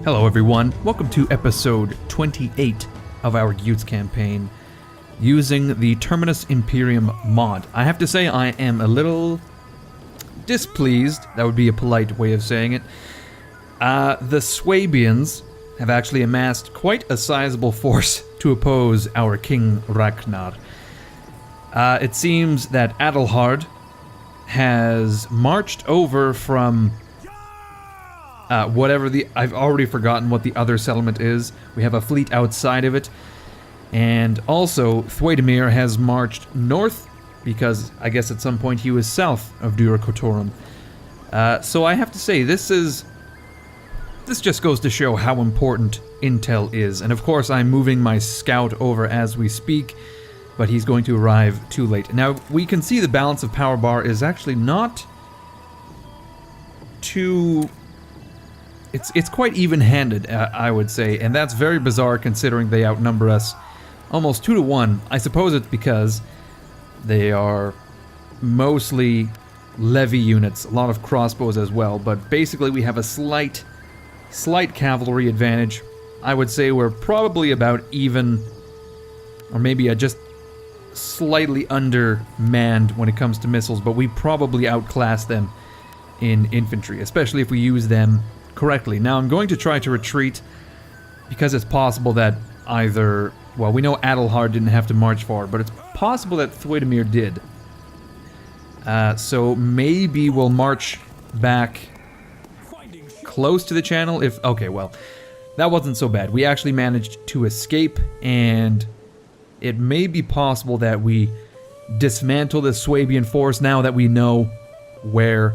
Hello everyone, welcome to episode 28 of our Utes campaign using the Terminus Imperium mod. I have to say I am a little displeased, that would be a polite way of saying it. The Swabians have actually amassed quite a sizable force to oppose our King Ragnarr. It seems that Attila has marched over from I've already forgotten what the other settlement is. We have a fleet outside of it. And also, Thwaidemir has marched north, because I guess at some point he was south of Duracotorum. So I have to say, this just goes to show how important intel is. And of course, I'm moving my scout over as we speak, but he's going to arrive too late. Now, we can see the balance of power bar is actually not too... It's quite even-handed, I would say, and that's very bizarre considering they outnumber us almost 2 to 1. I suppose it's because they are mostly levy units, a lot of crossbows as well, but basically we have a slight cavalry advantage. I would say we're probably about even, or maybe just slightly undermanned when it comes to missiles, but we probably outclass them in infantry, especially if we use them correctly. Now I'm going to try to retreat because it's possible that either, well, we know Attila didn't have to march forward, but it's possible that Thwaidemir did. So maybe we'll march back close to the channel if... Okay, well, that wasn't so bad. We actually managed to escape, and it may be possible that we dismantle the Swabian force now that we know where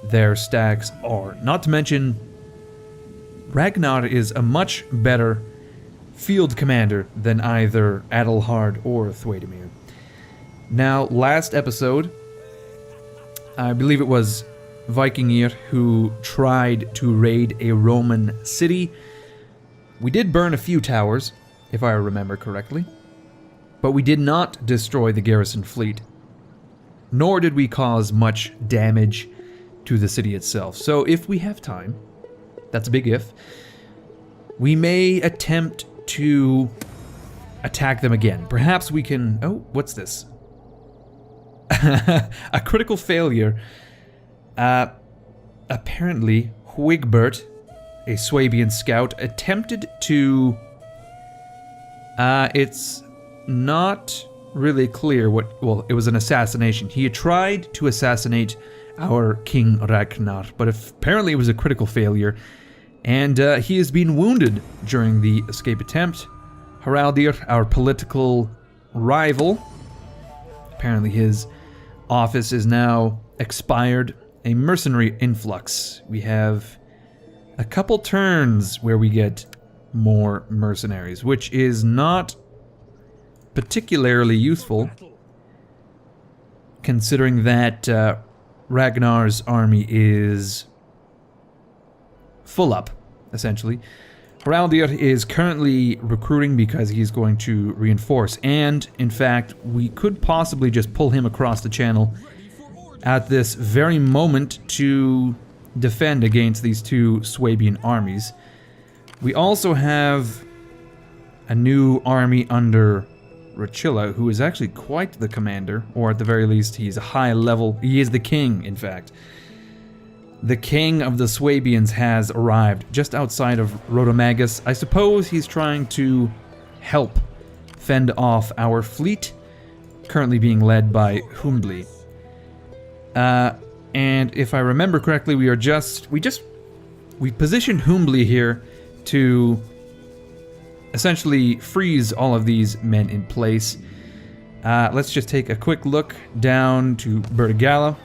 their stacks are. Not to mention, Ragnarr is a much better field commander than either Attila or Thwaidemir. Now, last episode, I believe it was Vikingir who tried to raid a Roman city. We did burn a few towers, if I remember correctly, but we did not destroy the garrison fleet, nor did we cause much damage to the city itself. So if we have time, that's a big if, we may attempt to attack them again. Perhaps we can... Oh, what's this? A critical failure. Apparently, Huigbert, a Swabian scout, attempted to... it's not really clear what... Well, it was an assassination. He had tried to assassinate our King Ragnarr, but apparently it was a critical failure, and he has been wounded during the escape attempt. Haraldir, our political rival, apparently his office is now expired. A mercenary influx. We have a couple turns where we get more mercenaries, which is not particularly useful, considering that Ragnar's army is full up, essentially. Haraldir is currently recruiting because he's going to reinforce, and in fact, we could possibly just pull him across the channel at this very moment to defend against these two Swabian armies. We also have a new army under Attila, who is actually quite the commander, or at the very least, he's a high level. He is the king, in fact. The king of the Swabians has arrived just outside of Rodomagus. I suppose he's trying to help fend off our fleet, currently being led by Humbli. And if I remember correctly, we positioned Humbli here to essentially freeze all of these men in place. Let's just take a quick look down to Bertigala.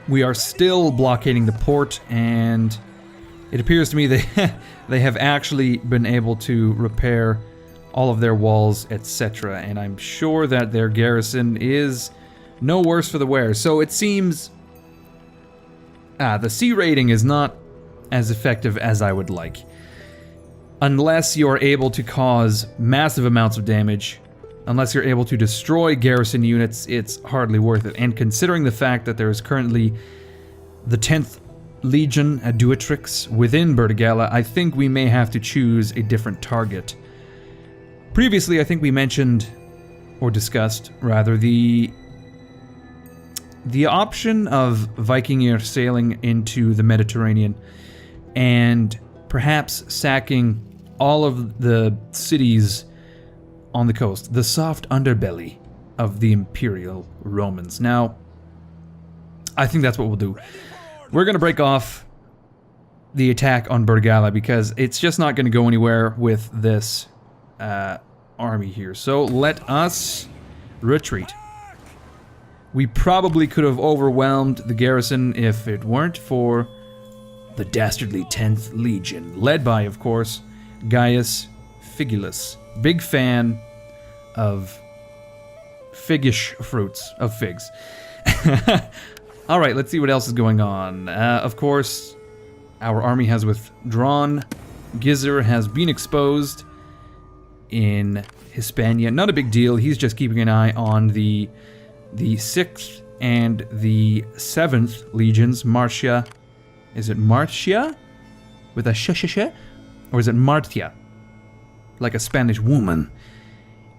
We are still blockading the port, and it appears to me they have actually been able to repair all of their walls, etc. And I'm sure that their garrison is no worse for the wear. So it seems the C rating is not as effective as I would like. Unless you're able to cause massive amounts of damage, unless you're able to destroy garrison units, it's hardly worth it. And considering the fact that there is currently the 10th legion, a Duatrix, within Bertigala, I think we may have to choose a different target. Previously, I think we mentioned, or discussed, rather, the option of Vikingir sailing into the Mediterranean and perhaps sacking all of the cities on the coast, the soft underbelly of the Imperial Romans. Now, I think that's what we'll do. We're going to break off the attack on Bertigala because it's just not going to go anywhere with this army here. So let us retreat. We probably could have overwhelmed the garrison if it weren't for the dastardly 10th Legion, led by, of course, Gaius Figulus. Big fan of figgish fruits, of figs. Alright, let's see what else is going on. Of course, our army has withdrawn. Gizur has been exposed in Hispania. Not a big deal, he's just keeping an eye on the 6th and the 7th legions. Marcia. Is it Marcia? With a sh? Or is it Martia? Like a Spanish woman.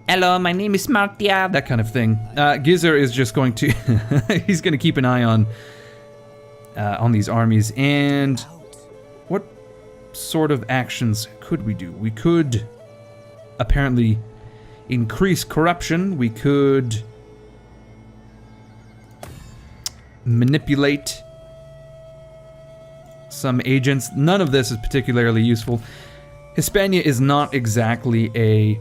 Hello, my name is Martia. That kind of thing. Gizur is just going to... he's going to keep an eye on these armies. And what sort of actions could we do? We could apparently increase corruption. We could manipulate some agents. None of this is particularly useful. Hispania is not exactly a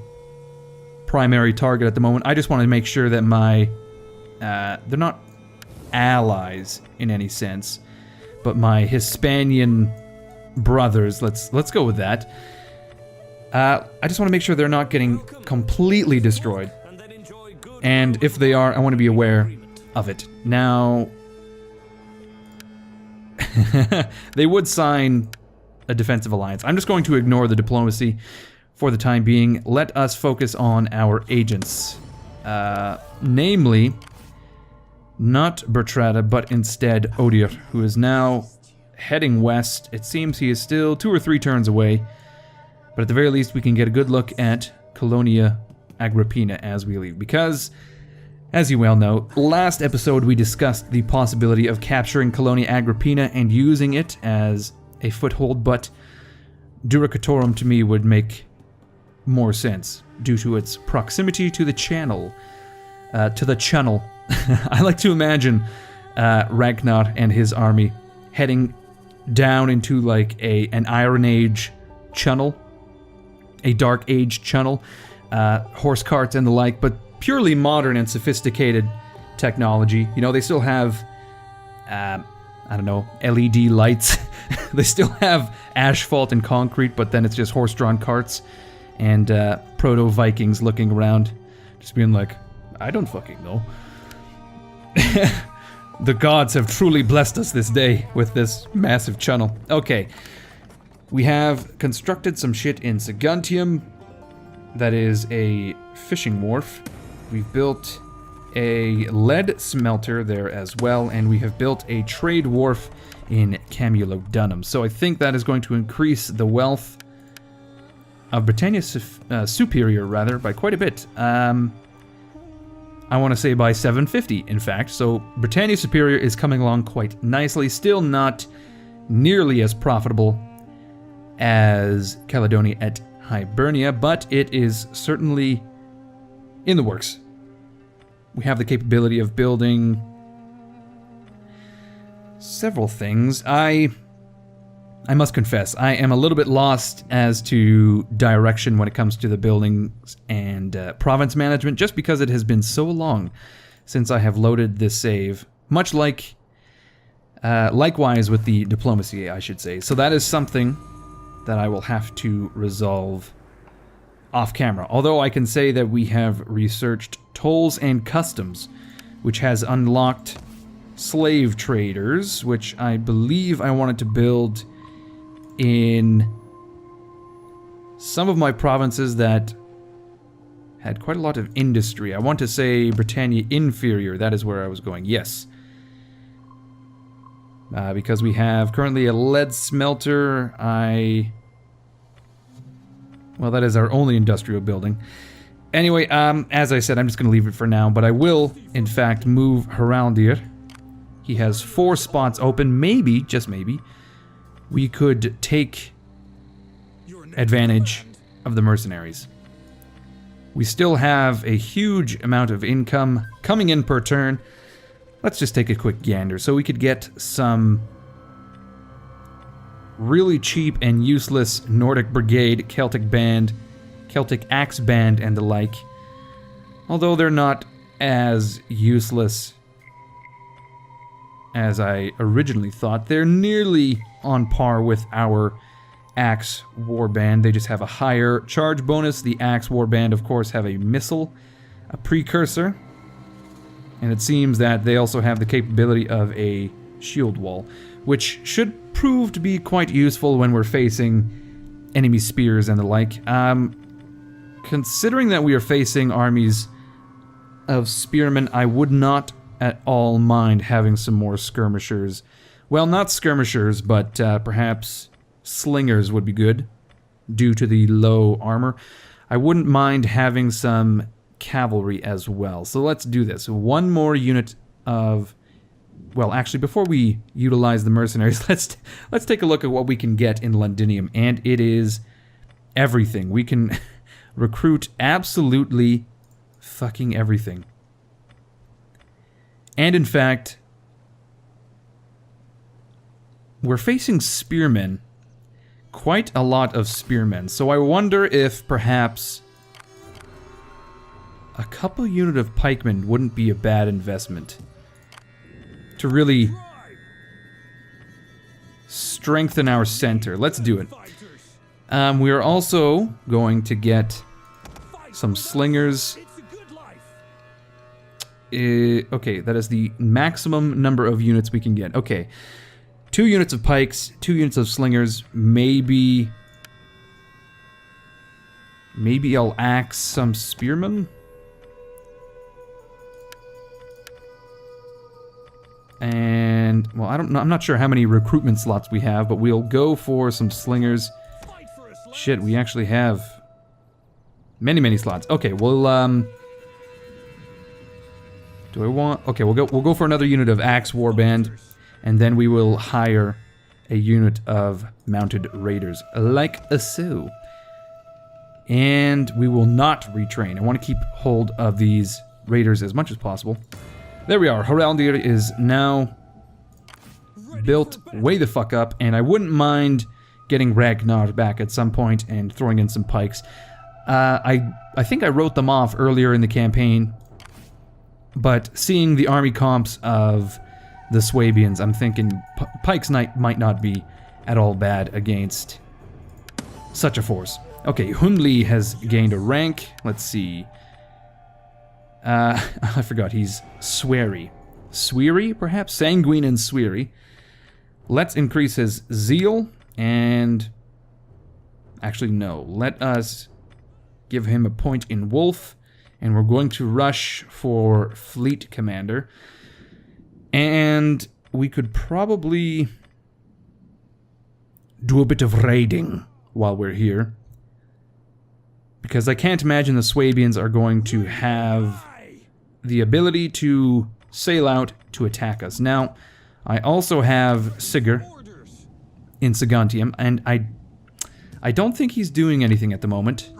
primary target at the moment. I just want to make sure that my they're not allies in any sense, but my Hispanian brothers, let's go with that. I just want to make sure they're not getting completely destroyed, and if they are, I want to be aware of it. Now they would sign a defensive alliance. I'm just going to ignore the diplomacy for the time being. Let us focus on our agents. Namely, not Bertrada, but instead Odir, who is now heading west. It seems he is still 2 or 3 turns away, but at the very least we can get a good look at Colonia Agrippina as we leave, because, as you well know, last episode we discussed the possibility of capturing Colonia Agrippina and using it as a foothold, but Duricatorum to me would make more sense due to its proximity to the channel. I like to imagine Ragnarr and his army heading down into like an Iron Age channel, a Dark Age channel, horse carts and the like, but purely modern and sophisticated technology. You know, they still have, I don't know, LED lights. They still have asphalt and concrete, but then it's just horse-drawn carts and proto-Vikings looking around, just being like, I don't fucking know. The gods have truly blessed us this day with this massive channel. Okay, we have constructed some shit in Saguntium. That is a fishing wharf. We've built a lead smelter there as well, and we have built a trade wharf in Camulodunum. So I think that is going to increase the wealth of Britannia Superior, rather, by quite a bit. I want to say by 750, in fact. So Britannia Superior is coming along quite nicely. Still not nearly as profitable as Caledonia et Hibernia, but it is certainly in the works. We have the capability of building several things. I must confess, I am a little bit lost as to direction when it comes to the buildings and province management, just because it has been so long since I have loaded this save. Much like, likewise with the diplomacy, I should say. So that is something that I will have to resolve off camera. Although I can say that we have researched tolls and customs, which has unlocked slave traders, which I believe I wanted to build in some of my provinces that had quite a lot of industry. I want to say Britannia Inferior, that is where I was going, yes. Because we have currently a lead smelter, well, that is our only industrial building. Anyway, as I said, I'm just going to leave it for now, but I will, in fact, move Ragnarr. He has 4 spots open. Maybe, just maybe, we could take advantage of the mercenaries. We still have a huge amount of income coming in per turn. Let's just take a quick gander. So we could get some really cheap and useless Nordic Brigade, Celtic Band, Celtic Axe Band, and the like. Although they're not as useless as I originally thought. They're nearly on par with our Axe Warband. They just have a higher charge bonus. The Axe Warband, of course, have a missile, a precursor, and it seems that they also have the capability of a shield wall, which should prove to be quite useful when we're facing enemy spears and the like. Considering that we are facing armies of spearmen, I would not at all mind having some more skirmishers. Well, not skirmishers, but perhaps slingers would be good, due to the low armor. I wouldn't mind having some cavalry as well. So let's do this. One more unit of... Well, actually, before we utilize the mercenaries, let's take a look at what we can get in Londinium, and it is everything. We can recruit absolutely fucking everything. And in fact, we're facing spearmen. Quite a lot of spearmen. So I wonder if perhaps a couple unit of pikemen wouldn't be a bad investment to really strengthen our center. Let's do it. We are also going to get some slingers. Okay, that is the maximum number of units we can get. Okay, 2 units of pikes, 2 units of slingers. Maybe I'll axe some spearmen. And, well, I don't know. I'm not sure how many recruitment slots we have, but we'll go for some slingers. Shit, we actually have many slots. Okay, we'll do I want? Okay, we'll go for another unit of Axe Warband, and then we will hire a unit of mounted raiders, like so. And we will not retrain. I want to keep hold of these raiders as much as possible. There we are. Ragnarr is now built way the fuck up, and I wouldn't mind getting Ragnarr back at some point and throwing in some pikes. I think I wrote them off earlier in the campaign, but seeing the army comps of the Swabians, I'm thinking pikes might not be at all bad against such a force. Okay, Hundli has gained a rank. Let's see. I forgot, he's Sweary. Sweary, perhaps? Sanguine and Sweary. Let's increase his zeal, and... Actually, no. Let us give him a point in Wolf, and we're going to rush for Fleet Commander. And we could probably do a bit of raiding while we're here, because I can't imagine the Swabians are going to have the ability to sail out to attack us. Now, I also have Sigurd in Saguntium, and I don't think he's doing anything at the moment.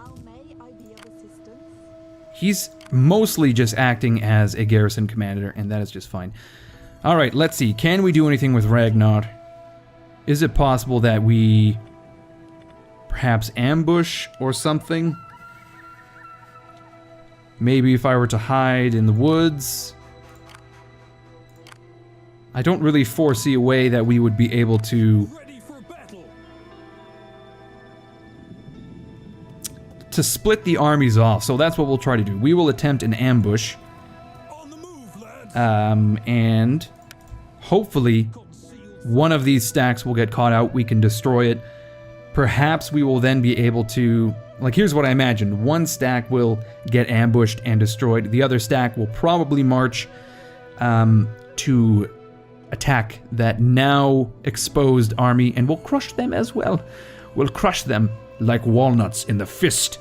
He's mostly just acting as a garrison commander, and that is just fine. Alright, let's see. Can we do anything with Ragnarr? Is it possible that we perhaps ambush or something? Maybe if I were to hide in the woods. I don't really foresee a way that we would be able to split the armies off, so that's what we'll try to do. We will attempt an ambush, and hopefully one of these stacks will get caught out. We can destroy it. Perhaps we will then be able to... Like, here's what I imagine. One stack will get ambushed and destroyed. The other stack will probably march to attack that now exposed army, and we'll crush them as well. We'll crush them like walnuts in the fist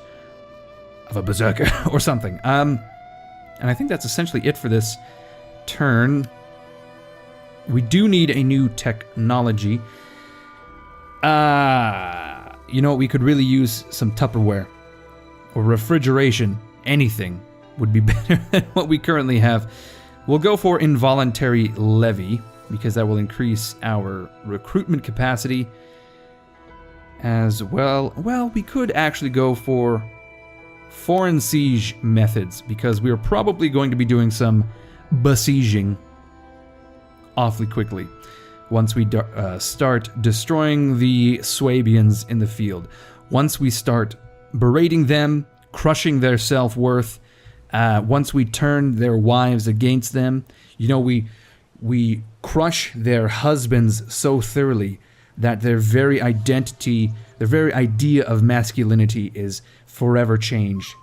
of a berserker or something. And I think that's essentially it for this turn. We do need a new technology. You know what? We could really use some Tupperware or refrigeration. Anything would be better than what we currently have. We'll go for involuntary levy because that will increase our recruitment capacity as well. Well, we could actually go for foreign siege methods because we're probably going to be doing some besieging awfully quickly once we start destroying the Swabians in the field. Once we start berating them, crushing their self-worth, once we turn their wives against them, you know, we crush their husbands so thoroughly that their very identity, their very idea of masculinity is forever changed.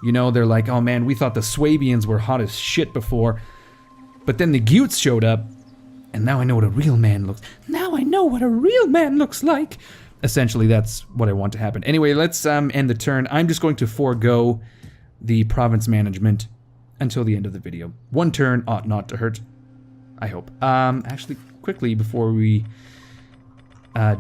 You know, they're like, oh man, we thought the Swabians were hot as shit before, but then the Gutes showed up, and now I know what a real man looks. Now I know what a real man looks like. Essentially, that's what I want to happen. Anyway, let's end the turn. I'm just going to forego the province management until the end of the video. One turn ought not to hurt, I hope. Actually, quickly, before we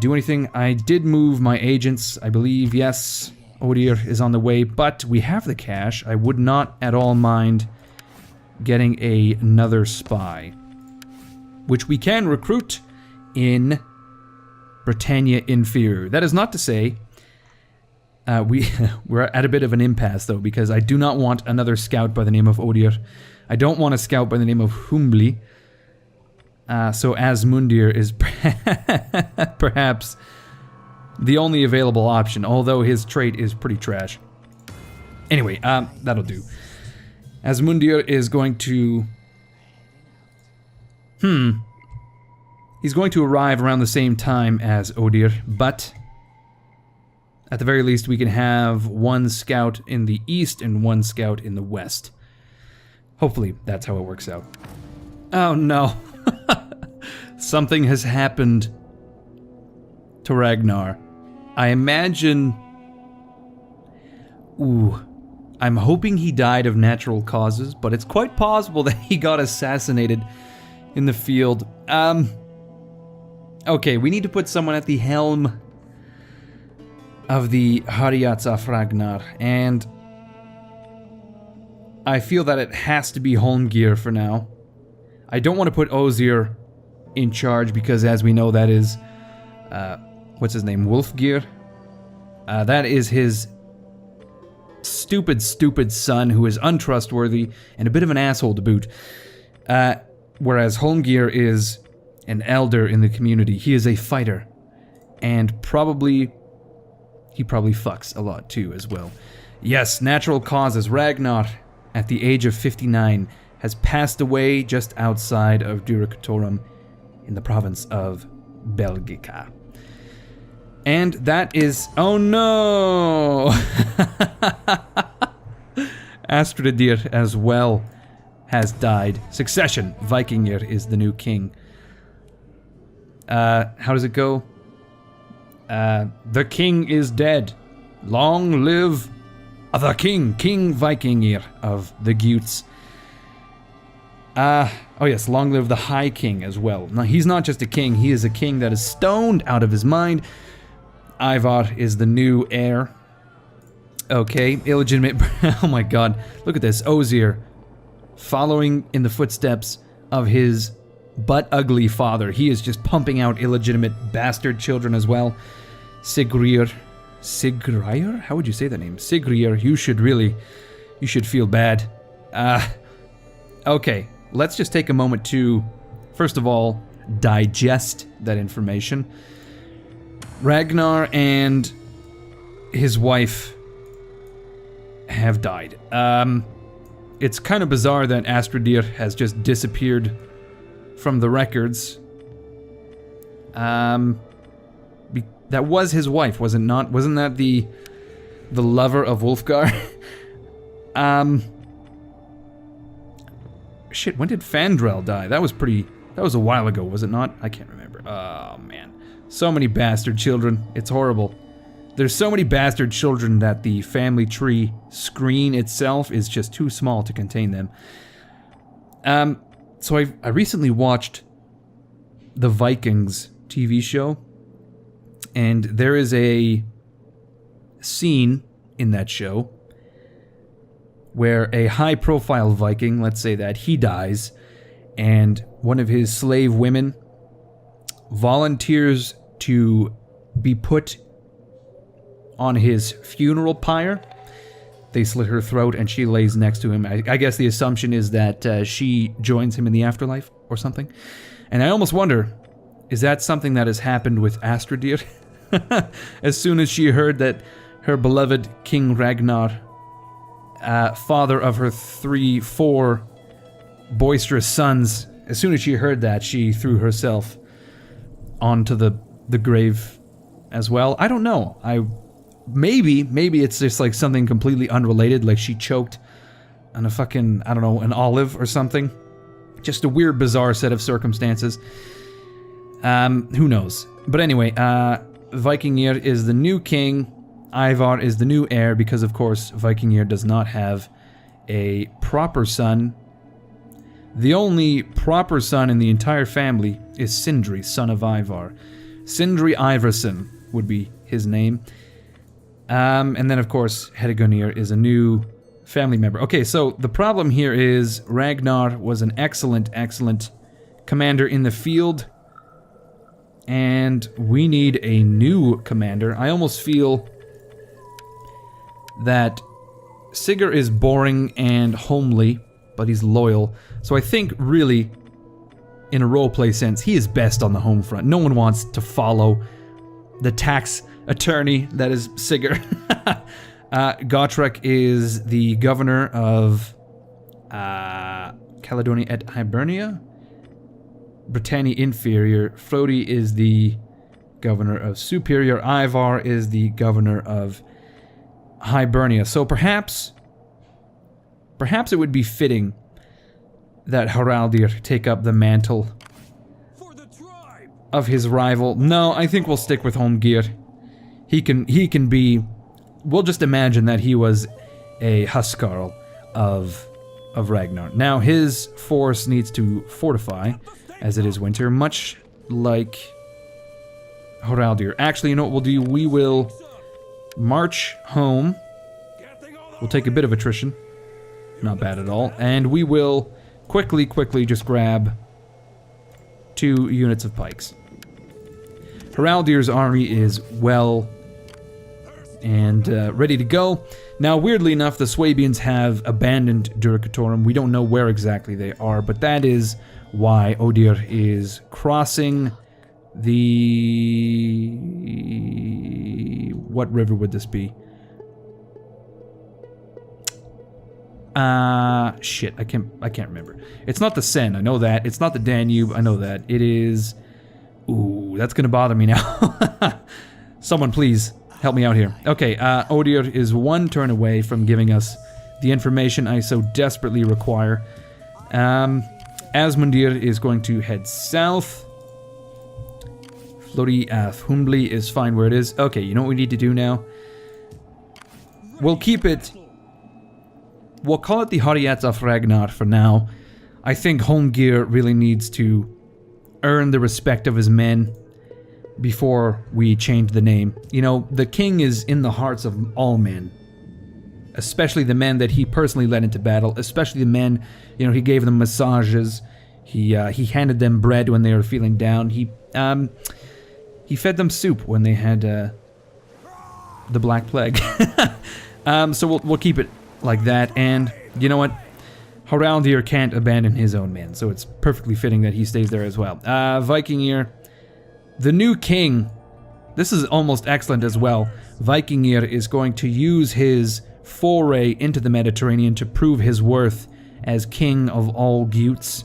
do anything, I did move my agents, I believe. Yes, Odir is on the way, but we have the cash. I would not at all mind getting another spy, which we can recruit in Britannia Inferior. That is not to say we're at a bit of an impasse, though, because I do not want another scout by the name of Odir. I don't want a scout by the name of Humbli. So Asmundir is perhaps the only available option, although his trait is pretty trash. Anyway, that'll do. Asmundir is going to... He's going to arrive around the same time as Odir, but at the very least we can have one scout in the east and one scout in the west. Hopefully that's how it works out. Oh no. Something has happened to Ragnarr. I imagine... Ooh. I'm hoping he died of natural causes, but it's quite possible that he got assassinated in the field. Okay, we need to put someone at the helm of the Hariats of Ragnarr, and I feel that it has to be Holmgir for now. I don't want to put Ozir in charge because, as we know, that is, what's his name, Wolfgir? That is his stupid son who is untrustworthy and a bit of an asshole to boot. Whereas Holmgir is an elder in the community. He is a fighter, and he probably fucks a lot too as well. Yes, natural causes. Ragnarr, at the age of 59, has passed away just outside of Duricatorum in the province of Belgica. And that is... Oh no! Astridir as well has died. Succession. Vikingir is the new king. How does it go? The king is dead. Long live the king, King Vikingir of the Gutes. Oh yes, long live the High King as well. Now, he's not just a king, he is a king that is stoned out of his mind. Ivar is the new heir. Okay, illegitimate... Oh my god, look at this. Ozir, following in the footsteps of his butt-ugly father. He is just pumping out illegitimate bastard children as well. Sigrir? How would you say that name? Sigrir, you should feel bad. Okay, let's just take a moment to, first of all, digest that information. Ragnarr and his wife have died. It's kind of bizarre that Astridir has just disappeared from the records. That was his wife, was it not? Wasn't that the lover of Wulfgar? Shit, when did Fandrel die? That was pretty That was a while ago, was it not? I can't remember. Oh, man. So many bastard children. It's horrible. There's so many bastard children that the family tree screen itself is just too small to contain them. So I recently watched the Vikings TV show, and there is a scene in that show where a high-profile Viking, let's say that, he dies, and one of his slave women volunteers to be put on his funeral pyre. They slit her throat and she lays next to him. I guess the assumption is that she joins him in the afterlife or something. And I almost wonder, is that something that has happened with Astridir? As soon as she heard that her beloved King Ragnarr, father of her 4 boisterous sons, as soon as she heard that, she threw herself onto the grave as well. I don't know. Maybe it's just like something completely unrelated, like she choked on a fucking, I don't know, an olive or something. Just a weird, bizarre set of circumstances. Who knows? But anyway, Vikingr is the new king. Ivar is the new heir because, of course, Vikingr does not have a proper son. The only proper son in the entire family is Sindri, son of Ivar. Sindri Ivarson would be his name. And then, of course, Hedegonier is a new family member. Okay, so the problem here is Ragnarr was an excellent, excellent commander in the field. And we need a new commander. I almost feel that Sigurd is boring and homely, but he's loyal. So I think, really, in a roleplay sense, he is best on the home front. No one wants to follow the tax attorney that is Sigurd. Gotrek is the governor of Caledonia et Hibernia, Britannia Inferior. Frodi is the governor of Superior. Ivar is the governor of Hibernia. So perhaps it would be fitting that Haraldir take up the mantle of his rival. No, I think we'll stick with Holmgir. He can be. We'll just imagine that he was a Huskarl of Ragnarr. Now his force needs to fortify, as it is winter, much like Haraldir. Actually, you know what we'll do? We will march home. We'll take a bit of attrition. Not bad at all. And we will quickly just grab 2 units of pikes. Haraldir's army is well and ready to go. Now, weirdly enough, the Swabians have abandoned Duricatorum. We don't know where exactly they are, but that is why Odir is crossing the... What river would this be? Shit, I can't remember. It's not the Seine, I know that. It's not the Danube, I know that. It is... Ooh, that's gonna bother me now. Someone please help me out here. Okay, Odir is 1 turn away from giving us the information I so desperately require. Asmundir is going to head south. Flori Humbly is fine where it is. Okay, you know what we need to do now? We'll keep it... We'll call it the Horiats of Ragnarr for now. I think Holmgir really needs to earn the respect of his men before we change the name. You know, the king is in the hearts of all men. Especially the men that he personally led into battle. Especially the men, you know, he gave them massages. He handed them bread when they were feeling down. He fed them soup when they had the Black Plague. So we'll keep it like that. And you know what? Haraldir can't abandon his own men, so it's perfectly fitting that he stays there as well. Vikingr, the new king. This is almost excellent as well. Vikingr is going to use his foray into the Mediterranean to prove his worth as king of all Gutes.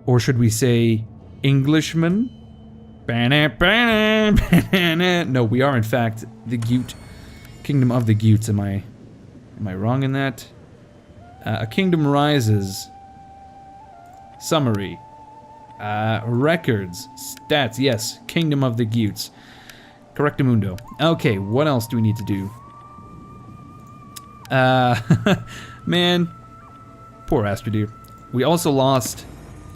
Or should we say Englishman? No, we are in fact the Gute. Kingdom of the Gutes. Am I wrong in that? A kingdom rises. Summary. Records. Stats, yes. Kingdom of the Gutes. Correctamundo. Okay, what else do we need to do? Man. Poor Astradir. We also lost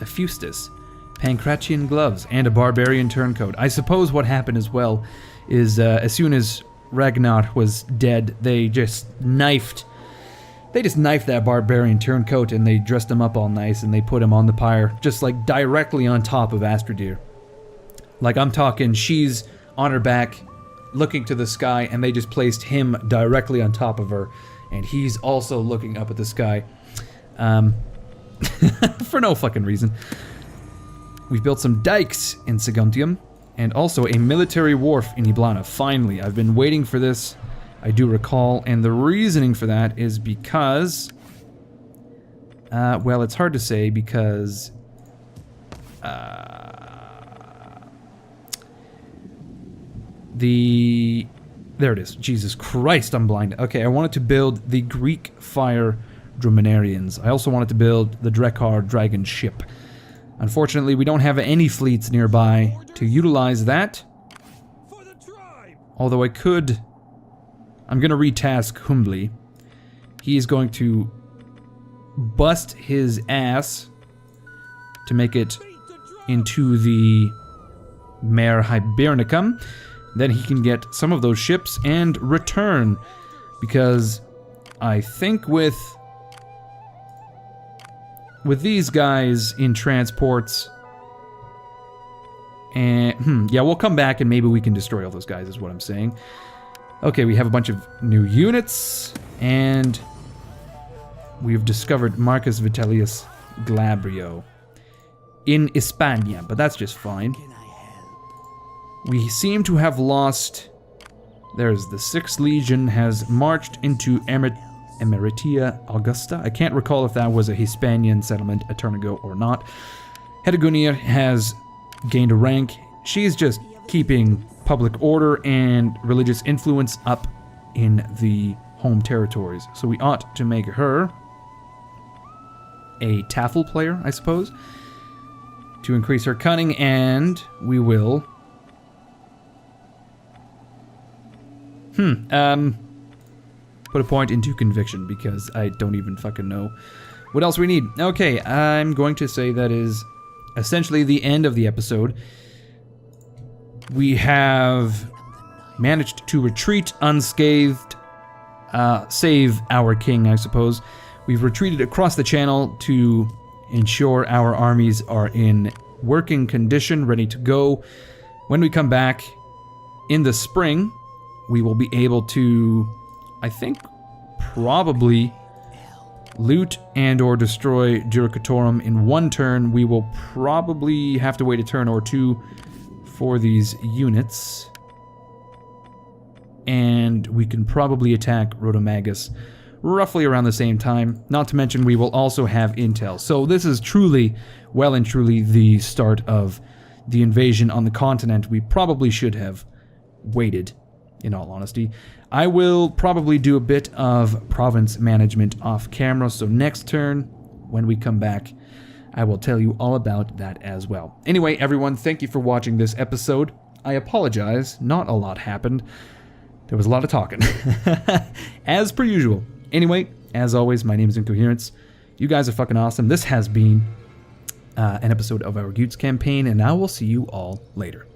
a Fustus, Pancratian gloves, and a barbarian turncoat. I suppose what happened as well is as soon as Ragnarr was dead, they just knifed that barbarian turncoat and they dressed him up all nice and they put him on the pyre, just like directly on top of Astradir. Like I'm talking, she's on her back, looking to the sky, and they just placed him directly on top of her, and he's also looking up at the sky. For no fucking reason. We've built some dikes in Saguntium, and also a military wharf in Iblana. Finally, I've been waiting for this, I do recall, and the reasoning for that is because... well, it's hard to say because... there it is. Jesus Christ, I'm blind. Okay, I wanted to build the Greek fire Dromenarians. I also wanted to build the Drekar dragon ship. Unfortunately, we don't have any fleets nearby to utilize that. Although I could... I'm going to retask Humbly. He is going to bust his ass to make it into the Mare Hibernicum. Then he can get some of those ships and return. Because I think with these guys in transports, and yeah, we'll come back and maybe we can destroy all those guys is what I'm saying. Okay, we have a bunch of new units, and we've discovered Marcus Vitellius Glabrio in Hispania, but that's just fine. We seem to have lost... There's the 6th Legion has marched into Emeritia Augusta. I can't recall if that was a Hispanian settlement a turn ago or not. Hedegunir has gained a rank. She's just keeping public order and religious influence up in the home territories. So we ought to make her a Taffel player, I suppose, to increase her cunning, and we will... put a point into conviction, because I don't even fucking know what else we need. Okay, I'm going to say that is essentially the end of the episode. We have managed to retreat unscathed, save our king, I suppose. We've retreated across the channel to ensure our armies are in working condition, ready to go. When we come back in the spring, we will be able to, I think, probably loot and or destroy Juricatorum in one turn. We will probably have to wait a turn or two for these units. And we can probably attack Rhodomagus roughly around the same time. Not to mention we will also have intel. So this is truly, well and truly, the start of the invasion on the continent. We probably should have waited, in all honesty. I will probably do a bit of province management off camera, so next turn, when we come back, I will tell you all about that as well. Anyway, everyone, thank you for watching this episode. I apologize, not a lot happened. There was a lot of talking. As per usual. Anyway, as always, my name is Incoherence. You guys are fucking awesome. This has been an episode of our Gutes campaign, and I will see you all later.